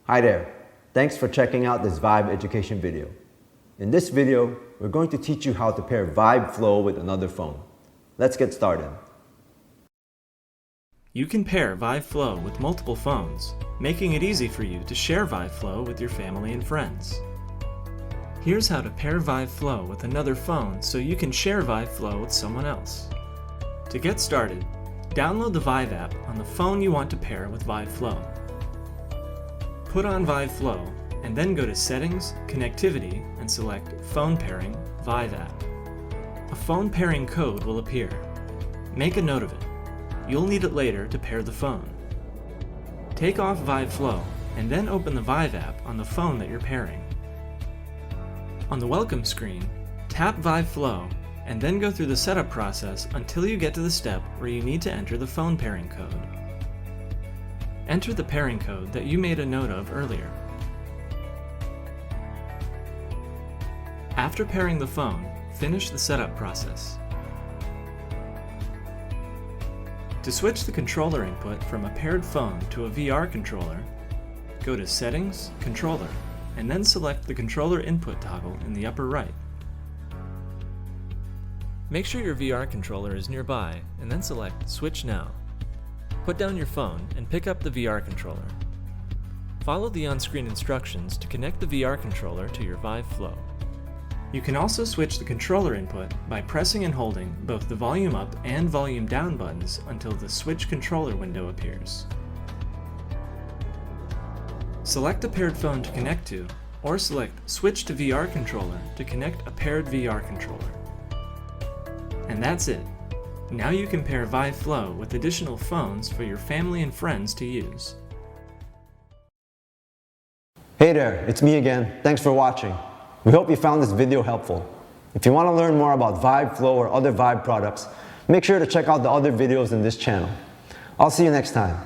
Hi there. Thanks for checking out this VIVE education video. In this video, we're going to teach you how to pair VIVE Flow with another phone. Let's get started. You can pair VIVE Flow with multiple phones, making it easy for you to share VIVE Flow with your family and friends. Here's how to pair VIVE Flow with another phone so you can share VIVE Flow with someone else. To get started, download the VIVE app on the phone you want to pair with VIVE Flow. Put on VIVE Flow and then go to Settings, Connectivity and select Phone Pairing, VIVE app. A phone pairing code will appear. Make a note of it. You'll need it later to pair the phone. Take off VIVE Flow and then open the VIVE app on the phone that you're pairing. On the welcome screen, tap VIVE Flow and then go through the setup process until you get to the step where you need to enter the phone pairing code. Enter the pairing code that you made a note of earlier. After pairing the phone, finish the setup process. To switch the controller input from a paired phone to a VR controller, go to Settings, Controller, and then select the controller input toggle in the upper right. Make sure your VR controller is nearby and then select Switch Now. Put down your phone and pick up the VR controller. Follow the on-screen instructions to connect the VR controller to your VIVE Flow. You can also switch the controller input by pressing and holding both the volume up and volume down buttons until the Switch Controller window appears. Select a paired phone to connect to, or select Switch to VR controller to connect a paired VR controller. And that's it. Now you can pair VIVE Flow with additional phones for your family and friends to use. Hey there, it's me again. Thanks for watching. We hope you found this video helpful. If you want to learn more about VIVE Flow or other VIVE products, make sure to check out the other videos in this channel. I'll see you next time.